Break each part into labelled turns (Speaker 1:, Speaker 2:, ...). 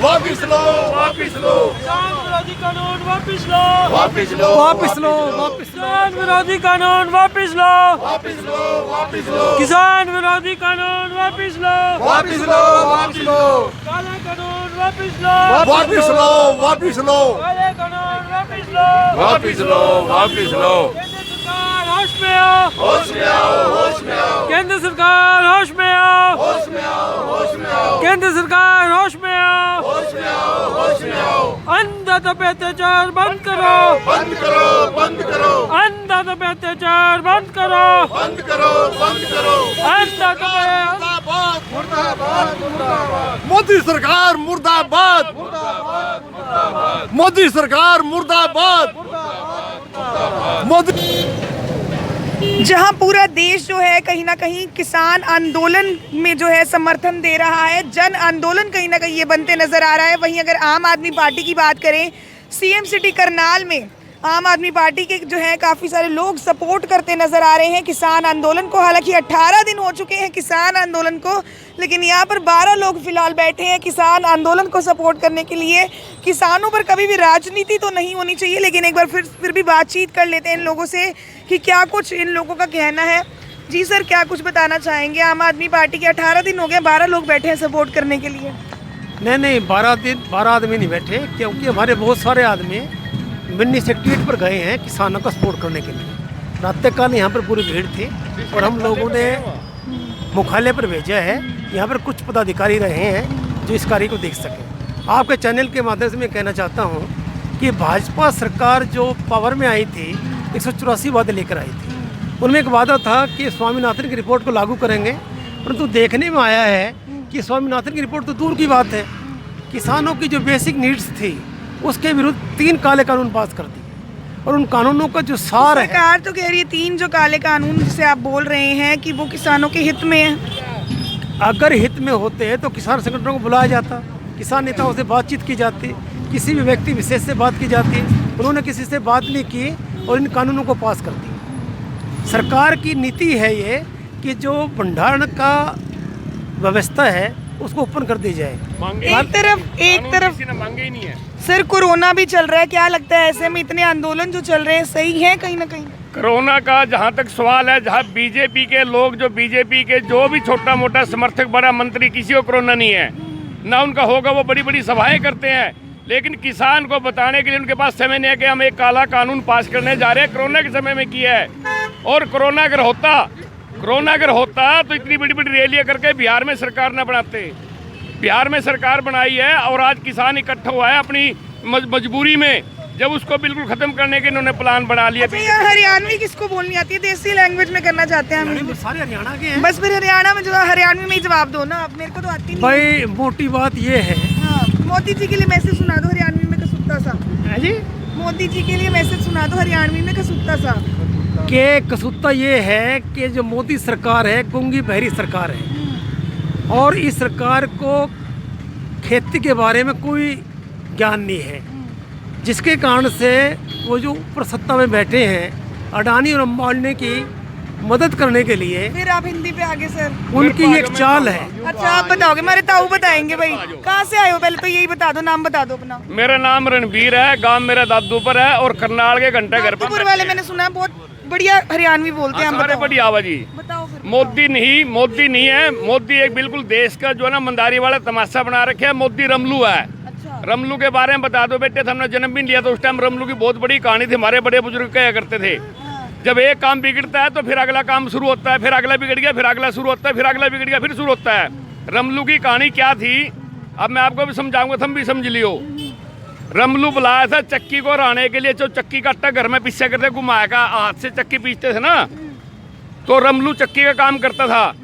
Speaker 1: वापिस लो, वापिस लो,
Speaker 2: किसान विरोधी कानून वापिस लो,
Speaker 1: वापिस लो,
Speaker 3: वापिस लो, वापिस लो,
Speaker 2: किसान विरोधी कानून वापिस लो,
Speaker 1: वापिस लो, वापिस लो,
Speaker 2: किसान विरोधी कानून वापिस लो,
Speaker 1: वापिस लो, वापिस लो,
Speaker 2: काला कानून वापिस लो,
Speaker 1: वापिस लो, वापिस लो,
Speaker 2: काले कानून वापिस लो,
Speaker 1: वापिस लो, वापिस लो।
Speaker 2: केंद्र सरकार होश में आओ,
Speaker 1: होश में आओ, होश में आओ,
Speaker 2: केंद्र सरकार होश में आओ,
Speaker 1: होश में आओ, होश में आओ,
Speaker 2: केंद्र सरकार होश में आओ,
Speaker 1: होश में आओ, होश में आओ।
Speaker 2: अन्नदाता पे अत्याचार बंद करो,
Speaker 1: बंद करो, बंद करो,
Speaker 2: अन्नदाता पे अत्याचार बंद करो,
Speaker 1: बंद करो, बंद करो।
Speaker 2: अन्नदाता पे
Speaker 1: मुर्दाबाद, मुर्दाबाद, मुर्दाबाद। मोदी सरकार मुर्दाबाद, मुर्दाबाद, मुर्दाबाद। मोदी सरकार मुर्दाबाद, मोदी।
Speaker 4: जहां पूरा देश जो है कहीं ना कहीं किसान आंदोलन में जो है समर्थन दे रहा है, जन आंदोलन कहीं ना कहीं ये बनते नजर आ रहा है। वहीं अगर आम आदमी पार्टी की बात करें, सीएम सिटी करनाल में आम आदमी पार्टी के जो है काफ़ी सारे लोग सपोर्ट करते नज़र आ रहे हैं किसान आंदोलन को। हालांकि 18 दिन हो चुके हैं किसान आंदोलन को, लेकिन यहाँ पर 12 लोग फिलहाल बैठे हैं किसान आंदोलन को सपोर्ट करने के लिए। किसानों पर कभी भी राजनीति तो नहीं होनी चाहिए, लेकिन एक बार फिर भी बातचीत कर लेते हैं इन लोगों से कि क्या कुछ इन लोगों का कहना है। जी सर, क्या कुछ बताना चाहेंगे? आम आदमी पार्टी के 18 दिन हो गए, 12 लोग बैठे हैं सपोर्ट करने के लिए।
Speaker 3: नहीं 12 आदमी नहीं बैठे, क्योंकि हमारे बहुत सारे आदमी मिनी सेक्रेटरीट पर गए हैं किसानों का सपोर्ट करने के लिए। रात्रिकाल यहाँ पर पूरी भीड़ थी और हम लोगों ने मुख्यालय पर भेजा है। यहाँ पर कुछ पदाधिकारी रहे हैं जो इस कार्य को देख सकें। आपके चैनल के माध्यम से मैं कहना चाहता हूँ कि भाजपा सरकार जो पावर में आई थी 184 वादे लेकर आई थी। उनमें एक वादा था कि स्वामीनाथन की रिपोर्ट को लागू करेंगे, परंतु देखने में आया है कि स्वामीनाथन की रिपोर्ट तो दूर की बात है, किसानों की जो बेसिक नीड्स थी उसके विरुद्ध 3 काले कानून पास कर दिए। और उन कानूनों का जो सार है,
Speaker 4: सरकार तो कह रही है 3 जो काले कानून जिसे आप बोल रहे हैं कि वो किसानों के हित में है।
Speaker 3: अगर हित में होते हैं तो किसान संगठनों को बुलाया जाता, किसान नेताओं से बातचीत की जाती, किसी भी व्यक्ति विशेष से बात की जाती। उन्होंने किसी से बात नहीं की और इन कानूनों को पास कर दिया। सरकार की नीति है ये कि जो भंडारण का व्यवस्था है उसको ओपन कर दी जाए।
Speaker 4: एक तरफ
Speaker 2: मांगे ही नहीं है
Speaker 4: सर कोरोना भी चल रहा है, क्या लगता है ऐसे में इतने आंदोलन जो चल रहे हैं सही है कहीं ना कहीं?
Speaker 2: कोरोना का जहाँ तक सवाल है, जहाँ बीजेपी के लोग जो बीजेपी के जो भी छोटा मोटा समर्थक बड़ा मंत्री, किसी को कोरोना नहीं है ना उनका होगा, वो बड़ी बड़ी सभाएं करते हैं, लेकिन किसान को बताने के लिए उनके पास समय नहीं है कि हम एक काला कानून पास करने जा रहे हैं। कोरोना के समय में किया है, और कोरोना अगर होता तो इतनी बड़ी बड़ी रैलियाँ करके बिहार में सरकार न बनाते। बिहार में सरकार बनाई है और आज किसान इकट्ठा हुआ है अपनी मजबूरी में, जब उसको बिल्कुल खत्म करने के इन्होंने प्लान बना लिया।
Speaker 4: अच्छा, हरियाणवी किसको बोलनी आती है? देसी लैंग्वेज में करना चाहते हैं हम।
Speaker 3: सारे हरियाणा के हैं।
Speaker 4: बस फिर हरियाणा में जो हरियाणवी में ही जवाब दो ना, आप मेरे को तो आती नहीं।
Speaker 3: भाई मोटी बात ये है,
Speaker 4: हाँ, मोदी जी के लिए मैसेज सुना दो हरियाणवी में कसूता सा।
Speaker 3: जी
Speaker 4: मोदी जी के लिए मैसेज सुना दो हरियाणवी में कसूता सा।
Speaker 3: के कसूता ये है कि जो मोदी सरकार है गूंगी बहरी सरकार है, और इस सरकार को खेती के बारे में कोई ज्ञान नहीं है, जिसके कारण से वो जो ऊपर सत्ता में बैठे हैं अडानी और अंबानी की मदद करने के लिए।
Speaker 4: फिर आप हिंदी पे आगे सर।
Speaker 3: उनकी एक चाल है।
Speaker 4: अच्छा, आप बताओगे? हमारे ताऊ बताएंगे। भाई कहाँ से आए हो? पहले तो यही बता दो, नाम बता दो अपना।
Speaker 2: मेरा नाम रणबीर है, गांव मेरा दादूपुर है और करनाल के घंटे घर
Speaker 4: दादूपुर वाले मैंने सुना है बहुत बढ़िया हरियाणवी बोलते हैं।
Speaker 2: सारे बड़ी आवाजी।
Speaker 4: बताओ फिर।
Speaker 2: मोदी नहीं है, मोदी एक बिल्कुल देश का जो है ना मंदारी वाला तमाशा बना रखे है। मोदी रमलू है।
Speaker 4: अच्छा।
Speaker 2: रमलू के बारे में बता दो बेटे, हमने जन्म भी लिया तो उस टाइम रमलू की बहुत बड़ी कहानी थी, हमारे बड़े बुजुर्ग कहा करते थे। जब एक काम बिगड़ता है तो फिर अगला काम शुरू होता है, फिर अगला बिगड़ गया, फिर अगला शुरू होता है, फिर अगला बिगड़ गया, फिर शुरू होता है। रमलू की कहानी क्या थी अब मैं आपको भी समझाऊंगा, तुम भी समझ लियो। रमलू बुलाया था चक्की को हराने के लिए, जो चक्की का आटा घर में पीछा करते घुमाया का हाथ से चक्की पीसते थे ना, तो रमलू चक्की का काम करता था।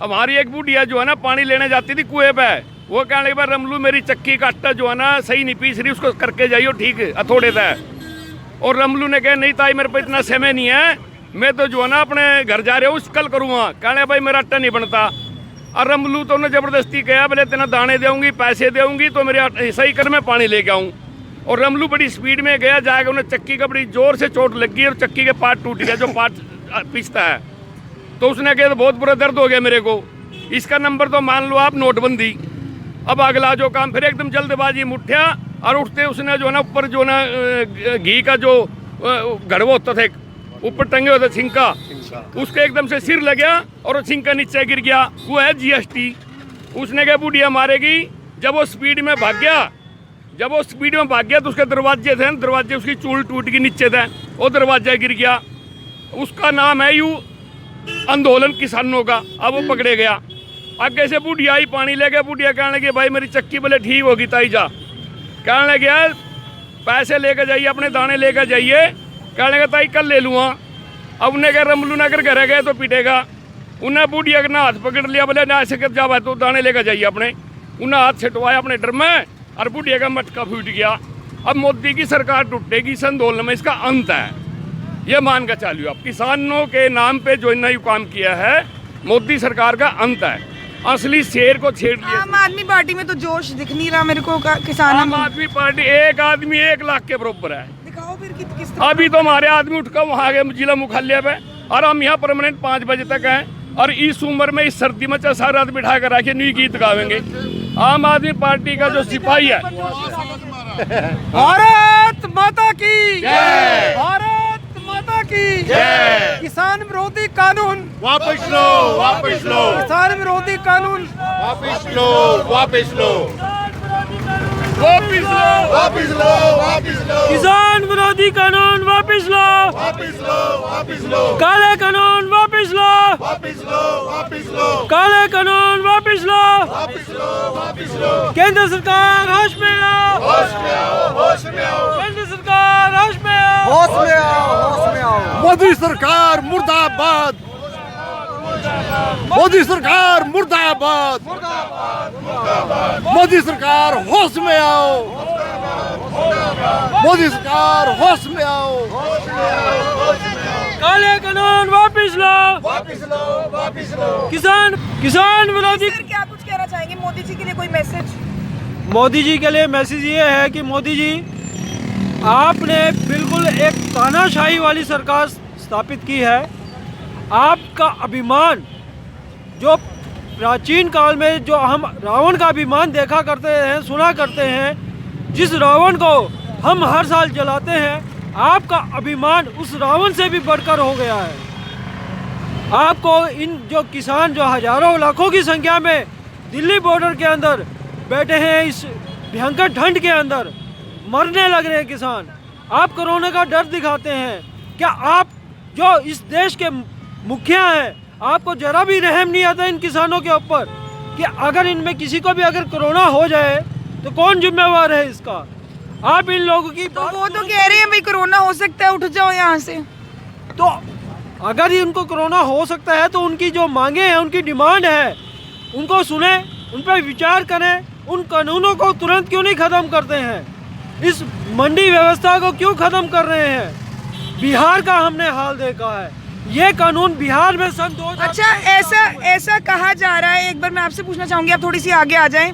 Speaker 2: हमारी एक बुढ़िया जो है ना पानी लेने जाती थी कुएं पे, वो कहने लगे रमलू मेरी चक्की का आटा जो है ना सही नहीं पीस रही, उसको करके जाइयो ठीक हथौड़े था। और रमलू ने कहा नहीं ताई मेरे पे इतना समय नहीं है, मैं तो जो है ना अपने घर जा रहा हूँ, कल करूँगा। कहने भाई मेरा आटा नहीं बनता। और रमलू तो उन्हें ज़बरदस्ती कहा बोले तेना दाने दूँगी, पैसे दूँगी तो मेरे सही कर मैं पानी लेके आऊँ। और रमलू बड़ी स्पीड में गया, जाएगा उन्हें चक्की का बड़ी जोर से चोट लगी और चक्की के पार्ट टूट गया, जो पार्ट पीसता है। तो उसने कहा तो बहुत बुरा दर्द हो गया मेरे को। इसका नंबर तो मान लो आप नोटबंदी। अब अगला जो काम फिर एकदम जल्दबाजी में उठा और उठते उसने जो ना ऊपर जो ना घी का जो घड़वा होता था ऊपर टंगे होते छिंका, उसके एकदम से सिर लग गया और वो छिंका नीचे गिर गया। वो है GST। उसने क्या बुढ़िया मारेगी। जब वो स्पीड में भाग गया तो उसके दरवाजे थे, दरवाजे उसकी चूल टूट के नीचे थे, वो दरवाजा गिर गया। उसका नाम है यू आंदोलन किसानों का। अब वो पकड़े गया। आगे से बुढ़िया आई पानी लेके, बुढ़िया कहने लगी भाई मेरी चक्की बोले ठीक होगी ताई जा। कहने लगे यार पैसे लेकर जाइए, अपने दाने लेकर जाइए। कहने लगे ताई कल ले लूँगा। अब उन्हें कह रमलू नगर घर गए तो पिटेगा। उन्हें बुढ़िया का हाथ पकड़ लिया, बोले ना ऐसे कर जावा तो दाने लेकर जाइए अपने। उन्हें हाथ छिटवाया अपने डर में और बुढ़िया का मटका फूट गया। अब मोदी की सरकार टूटेगी, इस आंदोलन में इसका अंत है, ये मान कर चालू। अब किसानों के नाम पे जो इन्होंने काम किया है मोदी सरकार का अंत है। असली शेर को छेड़ लिया।
Speaker 4: आम आदमी पार्टी में तो जोश दिख नहीं रहा मेरे को किसानों
Speaker 2: आम
Speaker 4: में।
Speaker 2: आदमी पार्टी एक आदमी 1 लाख के बराबर है।
Speaker 4: दिखाओ फिर किस तरह।
Speaker 2: अभी तो हमारे आदमी उठकर वहाँ गए जिला मुख्यालय पे और हम यहाँ परमानेंट 5 बजे तक हैं और इस उम्र में इस सर्दी में सारा रात बिठा कर रखे न्यू गीत गावेंगे। आम आदमी पार्टी का जो सिपाही है।
Speaker 3: भारत माता की
Speaker 1: जय।
Speaker 3: भारत माता की
Speaker 1: जय।
Speaker 3: किसान विरोधी कानून
Speaker 1: वापस लो, वापस लो,
Speaker 3: किसान विरोधी कानून
Speaker 1: वापस लो, वापस लो,
Speaker 2: वापिस लो,
Speaker 1: वापस लो, वापस लो,
Speaker 3: किसान विरोधी कानून वापस लो,
Speaker 1: वापस लो, वापस लो,
Speaker 3: काले कानून वापस लो,
Speaker 1: वापस लो, वापस लो,
Speaker 3: काले कानून वापस लो।
Speaker 1: वापस लो, वापस लो।
Speaker 3: केंद्र सरकार होश में आओ,
Speaker 1: होश में आओ, होश में आओ,
Speaker 3: केंद्र सरकार होश में आओ,
Speaker 5: होश में आओ, होश में आओ।
Speaker 1: मोदी सरकार मुर्दाबाद, मोदी सरकार मुर्दाबाद, मोदी सरकार होश में आओ, मोदी सरकार होश में आओ,
Speaker 3: काले कानून वापस लो,
Speaker 1: वापस लो, वापस लो।
Speaker 3: किसान विरोधी।
Speaker 4: सर क्या कुछ कहना चाहेंगे मोदी जी के लिए, कोई मैसेज?
Speaker 3: मोदी जी के लिए मैसेज ये है कि मोदी जी आपने बिल्कुल एक तानाशाही वाली सरकार स्थापित की है। आपका अभिमान जो प्राचीन काल में जो हम रावण का अभिमान देखा करते हैं, सुना करते हैं, जिस रावण को हम हर साल जलाते हैं, आपका अभिमान उस रावण से भी बढ़कर हो गया है। आपको इन जो किसान जो हजारों लाखों की संख्या में दिल्ली बॉर्डर के अंदर बैठे हैं, इस भयंकर ठंड के अंदर मरने लग रहे हैं किसान, आप कोरोना का डर दिखाते हैं। क्या आप जो इस देश के मुखिया हैं, आपको जरा भी रहम नहीं आता इन किसानों के ऊपर कि अगर इनमें किसी को भी अगर कोरोना हो जाए तो कौन जिम्मेवार है इसका? आप इन लोगों की
Speaker 4: तो वो तो कह रहे हैं भाई कोरोना हो सकता है, उठ जाओ यहाँ से।
Speaker 3: तो अगर ही उनको कोरोना हो सकता है तो उनकी जो मांगे हैं, उनकी डिमांड है, उनको सुने, उन पर विचार करें। उन कानूनों को तुरंत क्यों नहीं ख़त्म करते हैं? इस मंडी व्यवस्था को क्यों ख़त्म कर रहे हैं? बिहार का हमने हाल देखा है। ये कानून बिहार में सन 2000।
Speaker 4: अच्छा, ऐसा कहा जा रहा है, एक बार मैं आपसे पूछना चाहूँगी, आप थोड़ी सी आगे आ जाएं।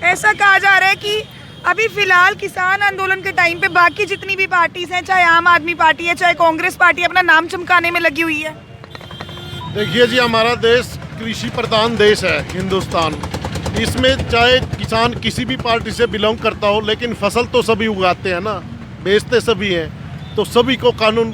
Speaker 4: ऐसा कहा जा रहा है कि अभी फिलहाल किसान आंदोलन के टाइम पे बाकी जितनी भी पार्टीज हैं, चाहे आम आदमी पार्टी है, चाहे कांग्रेस पार्टी, अपना नाम चमकाने में लगी हुई है।
Speaker 1: देखिए जी, हमारा देश कृषि प्रधान देश है हिंदुस्तान। इसमें चाहे किसान किसी भी पार्टी से बिलोंग करता हो, लेकिन फसल तो सभी उगाते हैं ना, बेचते सभी हैं। तो सभी को कानून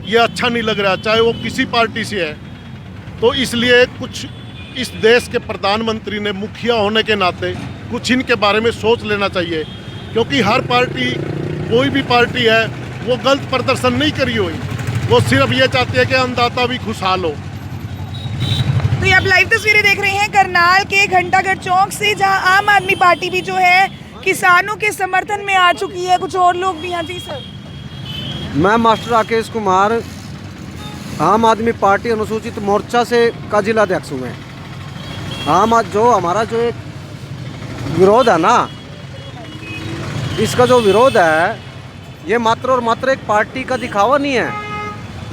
Speaker 1: ये अच्छा नहीं लग रहा, चाहे वो किसी पार्टी से है। तो इसलिए कुछ इस देश के प्रधानमंत्री ने मुखिया होने के नाते कुछ इनके बारे में सोच लेना चाहिए, क्योंकि हर पार्टी, कोई भी पार्टी है, वो गलत प्रदर्शन नहीं करी हुई। वो सिर्फ ये चाहती है कि अन्नदाता भी खुशहाल हो।
Speaker 4: तो ये आप लाइव तस्वीरें देख रहे हैं करनाल के घंटाघर चौक से, जहां आम आदमी पार्टी भी जो है किसानों के समर्थन में आ चुकी है। कुछ और लोग भी हैं। जी सर।
Speaker 5: मैं मास्टर राकेश कुमार, आम आदमी पार्टी अनुसूचित मोर्चा से का जिलाध्यक्ष हूँ मैं। जो हमारा जो एक विरोध है ना, इसका जो विरोध है, ये मात्र और मात्र एक पार्टी का दिखावा नहीं है।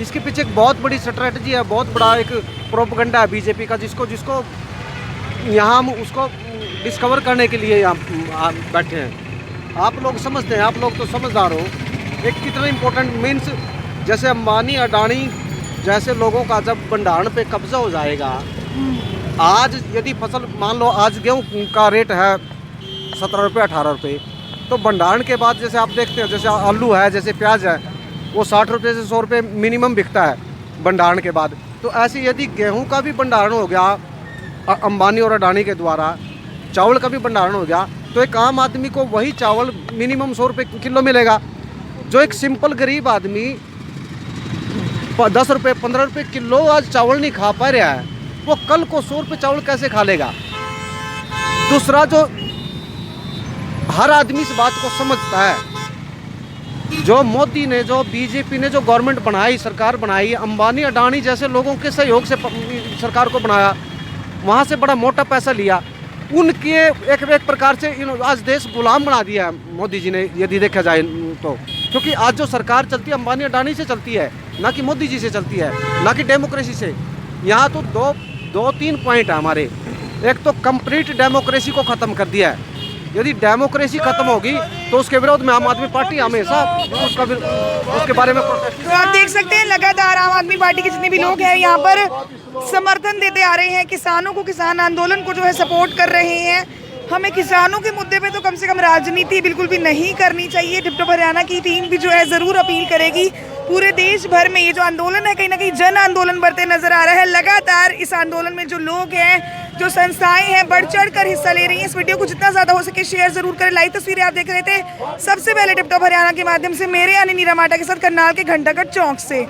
Speaker 5: इसके पीछे एक बहुत बड़ी स्ट्रेटजी है, बहुत बड़ा एक प्रोपेगेंडा है बीजेपी का, जिसको यहाँ हम उसको डिस्कवर करने के लिए यहाँ बैठे हैं। आप लोग समझते हैं, आप लोग तो समझदार हो, एक कितना इम्पोर्टेंट मीन्स, जैसे अंबानी अडानी जैसे लोगों का जब भंडारण पे कब्जा हो जाएगा, आज यदि फसल मान लो आज गेहूँ का रेट है 17 रुपये 18 रुपये। तो भंडारण के बाद जैसे आप देखते हैं, जैसे आलू है, जैसे प्याज है, वो 60 रुपये से 100 रुपये मिनिमम बिकता है भंडारण के बाद। तो ऐसे यदि गेहूं का भी भंडारण हो गया अंबानी और अडानी के द्वारा, चावल का भी भंडारण हो गया, तो एक आम आदमी को वही चावल मिनिमम 100 रुपये किलो मिलेगा। जो एक सिंपल गरीब आदमी 10 रुपये 15 रुपये किलो आज चावल नहीं खा पा रहा है, वो कल को 100 रुपये चावल कैसे खा लेगा। दूसरा, जो हर आदमी इस बात को समझता है, जो मोदी ने, जो बीजेपी ने जो गवर्नमेंट बनाई, सरकार बनाई, अंबानी अडानी जैसे लोगों के सहयोग से सरकार को बनाया, वहाँ से बड़ा मोटा पैसा लिया, उनके एक प्रकार से आज देश गुलाम बना दिया है मोदी जी ने, यदि देखा जाए तो। क्योंकि आज जो सरकार चलती है अंबानी अडानी से चलती है, ना कि मोदी जी से चलती है, ना कि डेमोक्रेसी से। यहाँ तो दो तीन पॉइंट है हमारे। एक तो कंप्लीट डेमोक्रेसी को ख़त्म कर दिया है। यदि डेमोक्रेसी खत्म होगी तो उसके विरोध में आम आदमी पार्टी हमेशा उसके बारे में प्रोटेस्ट।
Speaker 4: तो आप देख सकते हैं लगातार आम आदमी पार्टी के जितने भी लोग हैं यहाँ पर समर्थन देते आ रहे हैं किसानों को, किसान आंदोलन को जो है सपोर्ट कर रहे हैं। हमें किसानों के मुद्दे पे तो कम से कम राजनीति बिल्कुल भी नहीं करनी चाहिए। टिप टॉप हरियाणा की टीम भी जो है ज़रूर अपील करेगी। पूरे देश भर में ये जो आंदोलन है कहीं ना कहीं जन आंदोलन बढ़ते नजर आ रहा है। लगातार इस आंदोलन में जो लोग हैं, जो संस्थाएं हैं, बढ़ चढ़ कर हिस्सा ले रही हैं। इस वीडियो को जितना ज़्यादा हो सके शेयर जरूर करें। लाइव तस्वीरें आप देख रहे थे सबसे पहले टिप टॉप हरियाणा के माध्यम से मेरे यानी नीरा माटा के साथ करनाल के घंटागढ़ चौक से।